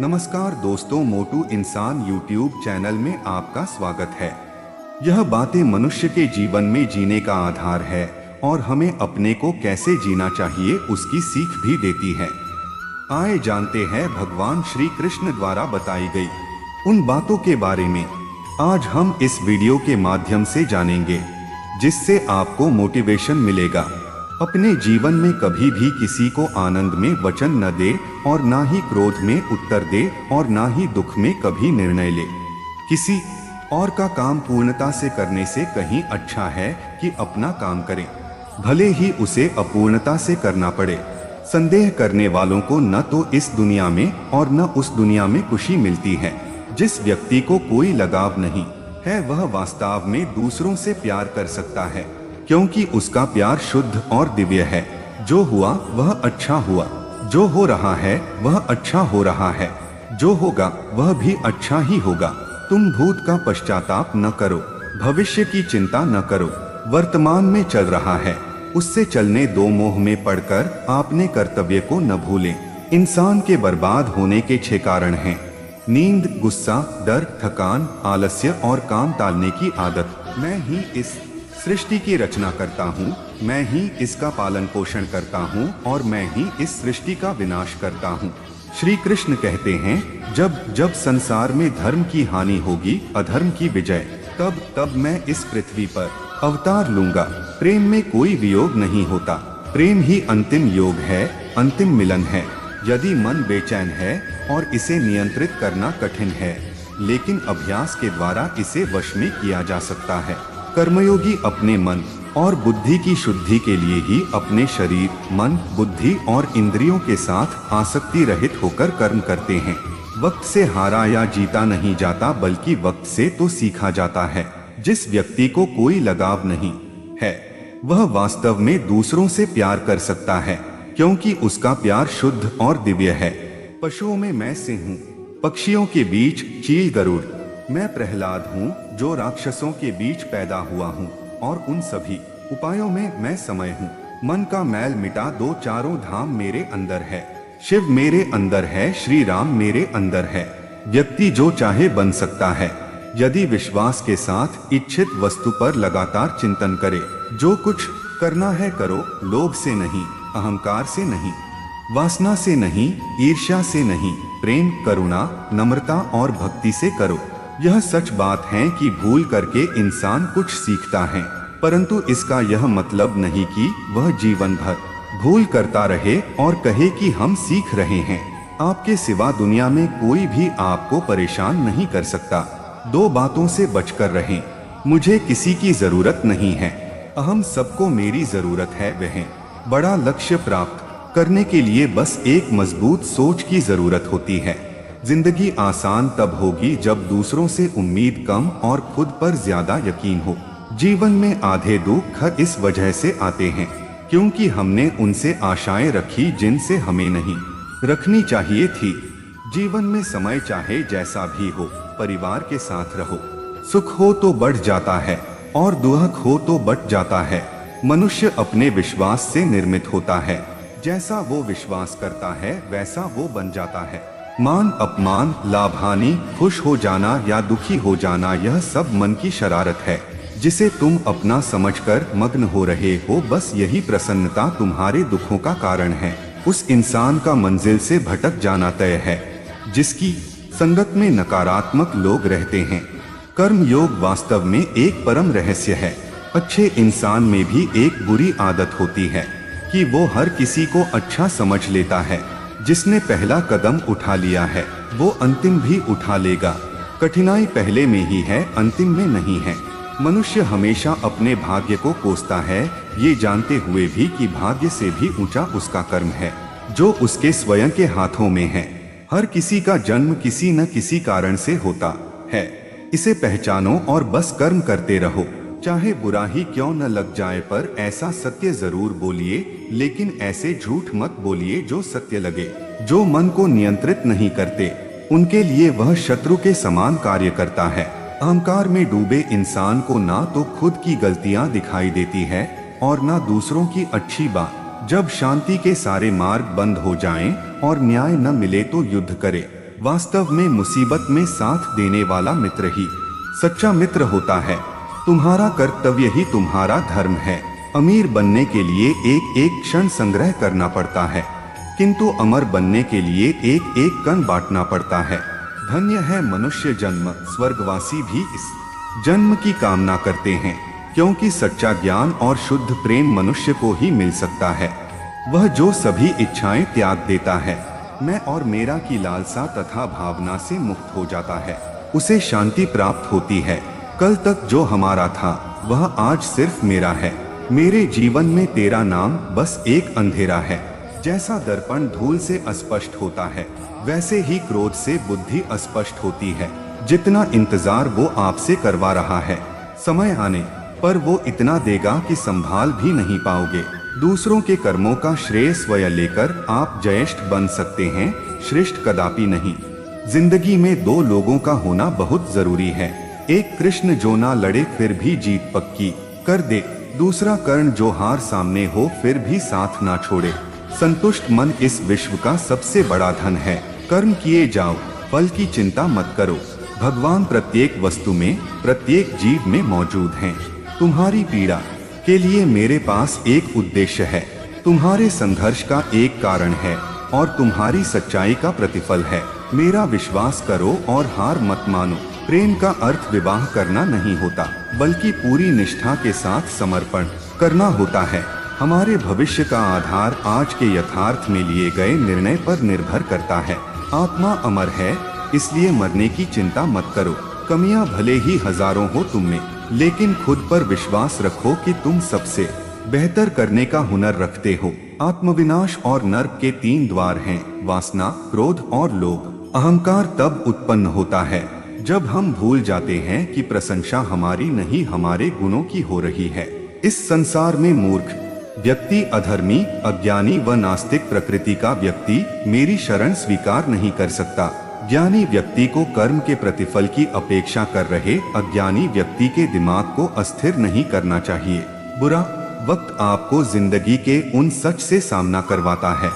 नमस्कार दोस्तों, मोटू इंसान यूट्यूब चैनल में आपका स्वागत है। यह बातें मनुष्य के जीवन में जीने का आधार है और हमें अपने को कैसे जीना चाहिए उसकी सीख भी देती है। आइए जानते हैं भगवान श्री कृष्ण द्वारा बताई गई उन बातों के बारे में। आज हम इस वीडियो के माध्यम से जानेंगे जिससे आपको मोटिवेशन मिलेगा। अपने जीवन में कभी भी किसी को आनंद में वचन न दे और ना ही क्रोध में उत्तर दे और ना ही दुख में कभी निर्णय ले। किसी और का काम पूर्णता से करने से कहीं अच्छा है कि अपना काम करें, भले ही उसे अपूर्णता से करना पड़े। संदेह करने वालों को न तो इस दुनिया में और न उस दुनिया में खुशी मिलती है। जिस व्यक्ति को कोई लगाव नहीं है वह वास्तव में दूसरों से प्यार कर सकता है, क्योंकि उसका प्यार शुद्ध और दिव्य है। जो हुआ वह अच्छा हुआ, जो हो रहा है वह अच्छा हो रहा है, जो होगा वह भी अच्छा ही होगा। तुम भूत का पश्चाताप न करो, भविष्य की चिंता न करो। वर्तमान में चल रहा है उससे चलने दो। मोह में पड़कर आपने कर्तव्य को न भूलें। इंसान के बर्बाद होने के 6 कारण हैं: नींद, गुस्सा, डर, थकान, आलस्य और काम टालने की आदत। मैं ही इस सृष्टि की रचना करता हूँ, मैं ही इसका पालन पोषण करता हूँ और मैं ही इस सृष्टि का विनाश करता हूँ। श्री कृष्ण कहते हैं, जब जब संसार में धर्म की हानि होगी, अधर्म की विजय, तब तब मैं इस पृथ्वी पर अवतार लूंगा। प्रेम में कोई वियोग नहीं होता, प्रेम ही अंतिम योग है, अंतिम मिलन है। यदि मन बेचैन है और इसे नियंत्रित करना कठिन है, लेकिन अभ्यास के द्वारा इसे वश में किया जा सकता है। कर्मयोगी अपने मन और बुद्धि की शुद्धि के लिए ही अपने शरीर, मन, बुद्धि और इंद्रियों के साथ आसक्ति रहित होकर कर्म करते हैं। वक्त से हारा या जीता नहीं जाता, बल्कि वक्त से तो सीखा जाता है। जिस व्यक्ति को कोई लगाव नहीं है वह वास्तव में दूसरों से प्यार कर सकता है, क्योंकि उसका प्यार शुद्ध और दिव्य है। पशुओं में मैं सिंह हूँ, पक्षियों के बीच चील गरुड़। मैं प्रहलाद हूँ जो राक्षसों के बीच पैदा हुआ हूँ, और उन सभी उपायों में मैं समय हूँ। मन का मैल मिटा दो, चारों धाम मेरे अंदर है। शिव मेरे अंदर है, श्री राम मेरे अंदर है। व्यक्ति जो चाहे बन सकता है, यदि विश्वास के साथ इच्छित वस्तु पर लगातार चिंतन करे। जो कुछ करना है करो, लोभ से नहीं, अहंकार से नहीं, वासना से नहीं, ईर्ष्या से नहीं, प्रेम, करुणा, नम्रता और भक्ति से करो। यह सच बात है कि भूल करके इंसान कुछ सीखता है, परंतु इसका यह मतलब नहीं कि वह जीवन भर भूल करता रहे और कहे कि हम सीख रहे हैं। आपके सिवा दुनिया में कोई भी आपको परेशान नहीं कर सकता। 2 बातों से बचकर रहें। मुझे किसी की जरूरत नहीं है, अहम सबको मेरी जरूरत है। वह बड़ा लक्ष्य प्राप्त करने के लिए बस एक मजबूत सोच की जरूरत होती है। जिंदगी आसान तब होगी जब दूसरों से उम्मीद कम और खुद पर ज्यादा यकीन हो। जीवन में आधे दुख इस वजह से आते हैं क्योंकि हमने उनसे आशाएं रखी जिनसे हमें नहीं रखनी चाहिए थी। जीवन में समय चाहे जैसा भी हो, परिवार के साथ रहो। सुख हो तो बढ़ जाता है और दुख हो तो बट जाता है। मनुष्य अपने विश्वास से निर्मित होता है। जैसा वो विश्वास करता है वैसा वो बन जाता है। मान अपमान, लाभ हानि, खुश हो जाना या दुखी हो जाना, यह सब मन की शरारत है जिसे तुम अपना समझकर मग्न हो रहे हो। बस यही प्रसन्नता तुम्हारे दुखों का कारण है। उस इंसान का मंजिल से भटक जाना तय है जिसकी संगत में नकारात्मक लोग रहते हैं। कर्म योग वास्तव में एक परम रहस्य है। अच्छे इंसान में भी एक बुरी आदत होती है कि वो हर किसी को अच्छा समझ लेता है। जिसने पहला कदम उठा लिया है वो अंतिम भी उठा लेगा। कठिनाई पहले में ही है, अंतिम में नहीं है। मनुष्य हमेशा अपने भाग्य को कोसता है, ये जानते हुए भी कि भाग्य से भी ऊंचा उसका कर्म है जो उसके स्वयं के हाथों में है। हर किसी का जन्म किसी न किसी कारण से होता है, इसे पहचानो और बस कर्म करते रहो। चाहे बुरा ही क्यों न लग जाए, पर ऐसा सत्य जरूर बोलिए, लेकिन ऐसे झूठ मत बोलिए जो सत्य लगे। जो मन को नियंत्रित नहीं करते उनके लिए वह शत्रु के समान कार्य करता है। अहंकार में डूबे इंसान को ना तो खुद की गलतियां दिखाई देती है और ना दूसरों की अच्छी बात। जब शांति के सारे मार्ग बंद हो जाएं और न्याय न मिले तो युद्ध करे। वास्तव में मुसीबत में साथ देने वाला मित्र ही सच्चा मित्र होता है। तुम्हारा कर्तव्य ही तुम्हारा धर्म है। अमीर बनने के लिए एक एक क्षण संग्रह करना पड़ता है, किंतु अमर बनने के लिए एक एक कण बांटना पड़ता है। धन्य है मनुष्य जन्म, स्वर्गवासी भी इस जन्म की कामना करते हैं, क्योंकि सच्चा ज्ञान और शुद्ध प्रेम मनुष्य को ही मिल सकता है। वह जो सभी इच्छाएं त्याग देता है, मैं और मेरा की लालसा तथा भावना से मुक्त हो जाता है, उसे शांति प्राप्त होती है। कल तक जो हमारा था वह आज सिर्फ मेरा है। मेरे जीवन में तेरा नाम बस एक अंधेरा है। जैसा दर्पण धूल से अस्पष्ट होता है, वैसे ही क्रोध से बुद्धि अस्पष्ट होती है। जितना इंतजार वो आपसे करवा रहा है, समय आने पर वो इतना देगा कि संभाल भी नहीं पाओगे। दूसरों के कर्मों का श्रेय स्वयं लेकर आप जयेष्ठ बन सकते हैं, श्रेष्ठ कदापि नहीं। जिंदगी में दो लोगों का होना बहुत जरूरी है। एक कृष्ण जो ना लड़े फिर भी जीत पक्की कर दे, दूसरा कर्ण जो हार सामने हो फिर भी साथ ना छोड़े। संतुष्ट मन इस विश्व का सबसे बड़ा धन है। कर्म किए जाओ, फल की चिंता मत करो। भगवान प्रत्येक वस्तु में, प्रत्येक जीव में मौजूद हैं। तुम्हारी पीड़ा के लिए मेरे पास एक उद्देश्य है, तुम्हारे संघर्ष का एक कारण है और तुम्हारी सच्चाई का प्रतिफल है। मेरा विश्वास करो और हार मत मानो। प्रेम का अर्थ विवाह करना नहीं होता, बल्कि पूरी निष्ठा के साथ समर्पण करना होता है। हमारे भविष्य का आधार आज के यथार्थ में लिए गए निर्णय पर निर्भर करता है। आत्मा अमर है, इसलिए मरने की चिंता मत करो। कमियां भले ही हजारों हो तुम में, लेकिन खुद पर विश्वास रखो कि तुम सबसे बेहतर करने का हुनर रखते हो। आत्मविनाश और नर्क के 3 द्वार हैं, वासना, क्रोध और लोभ। अहंकार तब उत्पन्न होता है जब हम भूल जाते हैं कि प्रशंसा हमारी नहीं, हमारे गुणों की हो रही है। इस संसार में मूर्ख व्यक्ति, अधर्मी, अज्ञानी व नास्तिक प्रकृति का व्यक्ति मेरी शरण स्वीकार नहीं कर सकता। ज्ञानी व्यक्ति को कर्म के प्रतिफल की अपेक्षा कर रहे अज्ञानी व्यक्ति के दिमाग को अस्थिर नहीं करना चाहिए। बुरा वक्त आपको जिंदगी के उन सच से सामना करवाता है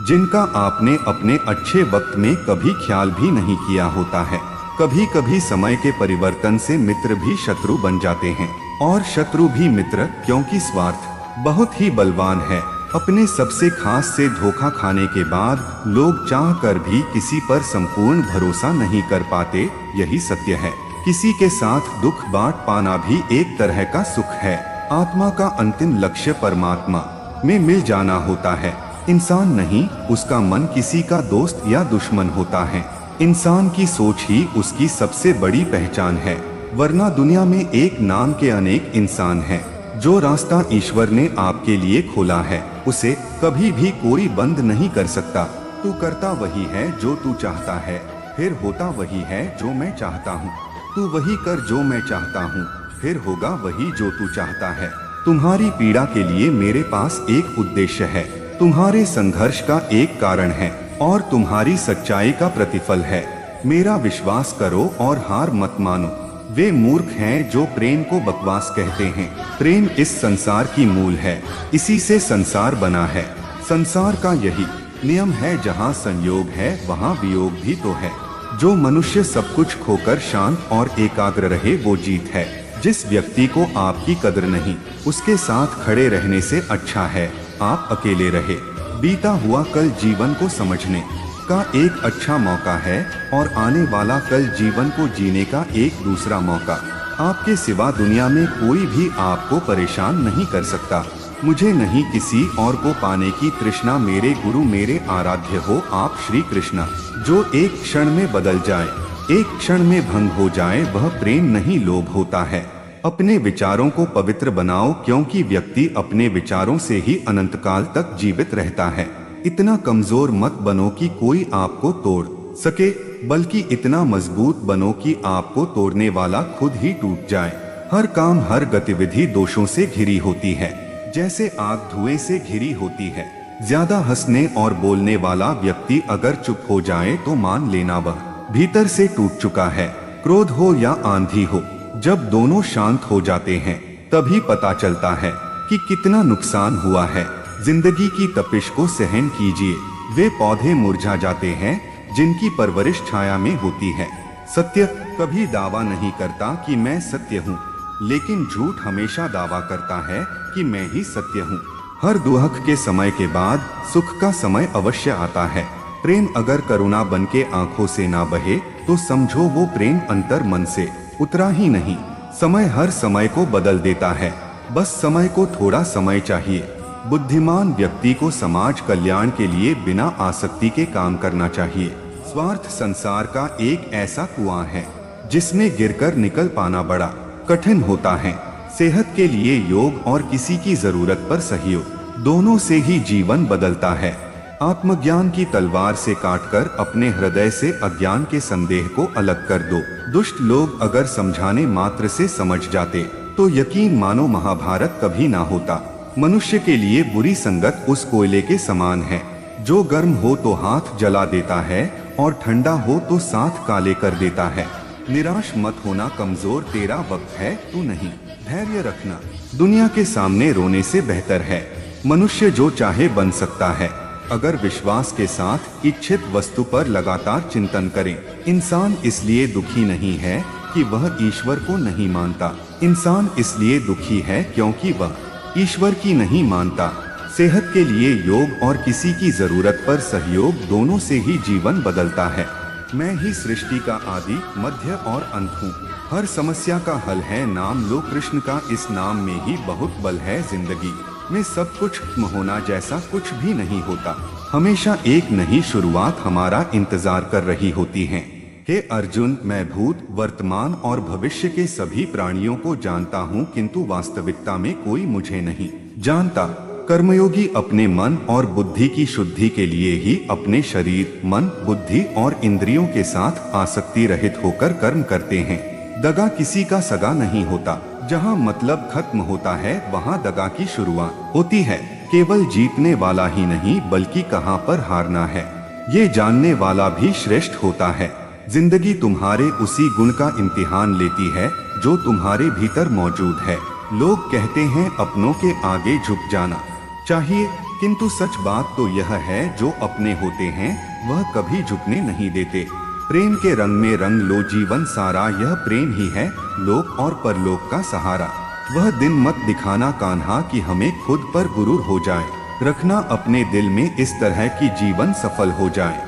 जिनका आपने अपने अच्छे वक्त में कभी ख्याल भी नहीं किया होता है। कभी कभी समय के परिवर्तन से मित्र भी शत्रु बन जाते हैं और शत्रु भी मित्र, क्योंकि स्वार्थ बहुत ही बलवान है। अपने सबसे खास से धोखा खाने के बाद लोग चाह कर भी किसी पर संपूर्ण भरोसा नहीं कर पाते, यही सत्य है। किसी के साथ दुख बांट पाना भी एक तरह का सुख है। आत्मा का अंतिम लक्ष्य परमात्मा में मिल जाना होता है। इंसान नहीं, उसका मन किसी का दोस्त या दुश्मन होता है। इंसान की सोच ही उसकी सबसे बड़ी पहचान है, वरना दुनिया में एक नाम के अनेक इंसान हैं। जो रास्ता ईश्वर ने आपके लिए खोला है, उसे कभी भी कोई बंद नहीं कर सकता। तू करता वही है जो तू चाहता है, फिर होता वही है जो मैं चाहता हूँ। तू वही कर जो मैं चाहता हूँ, फिर होगा वही जो तू चाहता है। तुम्हारी पीड़ा के लिए मेरे पास एक उद्देश्य है, तुम्हारे संघर्ष का एक कारण है और तुम्हारी सच्चाई का प्रतिफल है। मेरा विश्वास करो और हार मत मानो। वे मूर्ख हैं जो प्रेम को बकवास कहते हैं। प्रेम इस संसार की मूल है, इसी से संसार बना है। संसार का यही नियम है, जहाँ संयोग है वहाँ वियोग भी तो है। जो मनुष्य सब कुछ खोकर शांत और एकाग्र रहे वो जीत है। जिस व्यक्ति को आपकी कदर नहीं, उसके साथ खड़े रहने से अच्छा है आप अकेले रहे। बीता हुआ कल जीवन को समझने का एक अच्छा मौका है और आने वाला कल जीवन को जीने का एक दूसरा मौका। आपके सिवा दुनिया में कोई भी आपको परेशान नहीं कर सकता। मुझे नहीं किसी और को पाने की तृष्णा। मेरे गुरु मेरे आराध्य हो आप श्री कृष्ण। जो एक क्षण में बदल जाए, एक क्षण में भंग हो जाए, वह प्रेम नहीं लोभ होता है। अपने विचारों को पवित्र बनाओ, क्योंकि व्यक्ति अपने विचारों से ही अनंत काल तक जीवित रहता है। इतना कमजोर मत बनो कि कोई आपको तोड़ सके, बल्कि इतना मजबूत बनो कि आपको तोड़ने वाला खुद ही टूट जाए। हर काम हर गतिविधि दोषों से घिरी होती है, जैसे आग धुएं से घिरी होती है। ज्यादा हंसने और बोलने वाला व्यक्ति अगर चुप हो जाए तो मान लेना वह भीतर से टूट चुका है। क्रोध हो या आंधी हो, जब दोनों शांत हो जाते हैं तभी पता चलता है कि कितना नुकसान हुआ है। जिंदगी की तपिश को सहन कीजिए। वे पौधे मुरझा जाते हैं जिनकी परवरिश छाया में होती है। सत्य कभी दावा नहीं करता कि मैं सत्य हूँ, लेकिन झूठ हमेशा दावा करता है कि मैं ही सत्य हूँ। हर दुख के समय के बाद सुख का समय अवश्य आता है। प्रेम अगर करुणा बन के आंखों से ना बहे तो समझो वो प्रेम अंतर मन से उतरा ही नहीं। समय हर समय को बदल देता है, बस समय को थोड़ा समय चाहिए। बुद्धिमान व्यक्ति को समाज कल्याण के लिए बिना आसक्ति के काम करना चाहिए। स्वार्थ संसार का एक ऐसा कुआं है जिसमें गिरकर निकल पाना बड़ा कठिन होता है। सेहत के लिए योग और किसी की जरूरत पर सहयोग, दोनों से ही जीवन बदलता है। आत्मज्ञान की तलवार से काटकर अपने हृदय से अज्ञान के संदेह को अलग कर दो। दुष्ट लोग अगर समझाने मात्र से समझ जाते तो यकीन मानो महाभारत कभी ना होता। मनुष्य के लिए बुरी संगत उस कोयले के समान है जो गर्म हो तो हाथ जला देता है और ठंडा हो तो साथ काले कर देता है। निराश मत होना, कमजोर तेरा वक्त है, तू नहीं। धैर्य रखना दुनिया के सामने रोने से बेहतर है। मनुष्य जो चाहे बन सकता है अगर विश्वास के साथ इच्छित वस्तु पर लगातार चिंतन करें। इंसान इसलिए दुखी नहीं है कि वह ईश्वर को नहीं मानता, इंसान इसलिए दुखी है क्योंकि वह ईश्वर की नहीं मानता। सेहत के लिए योग और किसी की जरूरत पर सहयोग, दोनों से ही जीवन बदलता है। मैं ही सृष्टि का आदि मध्य और अंत हूँ। हर समस्या का हल है नाम लो कृष्ण का, इस नाम में ही बहुत बल है। जिंदगी में सब कुछ खत्म होना जैसा कुछ भी नहीं होता, हमेशा एक नई शुरुआत हमारा इंतजार कर रही होती है। हे अर्जुन, मैं भूत, वर्तमान और भविष्य के सभी प्राणियों को जानता हूँ, किंतु वास्तविकता में कोई मुझे नहीं जानता। कर्मयोगी अपने मन और बुद्धि की शुद्धि के लिए ही अपने शरीर, मन, बुद्धि और इंद्रियों के साथ आसक्ति रहित होकर कर्म करते हैं। दगा किसी का सगा नहीं होता। जहाँ मतलब खत्म होता है वहाँ दगा की शुरुआत होती है। केवल जीतने वाला ही नहीं बल्कि कहाँ पर हारना है ये जानने वाला भी श्रेष्ठ होता है। जिंदगी तुम्हारे उसी गुण का इम्तिहान लेती है जो तुम्हारे भीतर मौजूद है। लोग कहते हैं अपनों के आगे झुक जाना चाहिए, किंतु सच बात तो यह है जो अपने होते हैं वह कभी झुकने नहीं देते। प्रेम के रंग में रंग लो जीवन सारा, यह प्रेम ही है लोक और परलोक का सहारा। वह दिन मत दिखाना कान्हा कि हमें खुद पर गुरूर हो जाए, रखना अपने दिल में इस तरह की जीवन सफल हो जाए।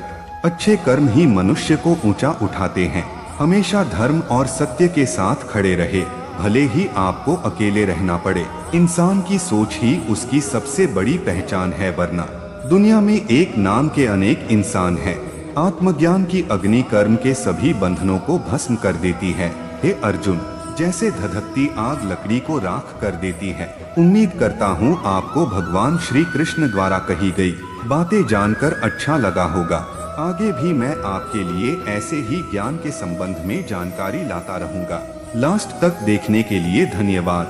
अच्छे कर्म ही मनुष्य को ऊंचा उठाते हैं। हमेशा धर्म और सत्य के साथ खड़े रहे, भले ही आपको अकेले रहना पड़े। इंसान की सोच ही उसकी सबसे बड़ी पहचान है, वरना दुनिया में एक नाम के अनेक इंसान हैं। आत्मज्ञान की अग्नि कर्म के सभी बंधनों को भस्म कर देती है। हे अर्जुन, जैसे धधकती आग लकड़ी को राख कर देती है। उम्मीद करता हूँ आपको भगवान श्री कृष्ण द्वारा कही गई बातें जानकर अच्छा लगा होगा। आगे भी मैं आपके लिए ऐसे ही ज्ञान के संबंध में जानकारी लाता रहूंगा। लास्ट तक देखने के लिए धन्यवाद।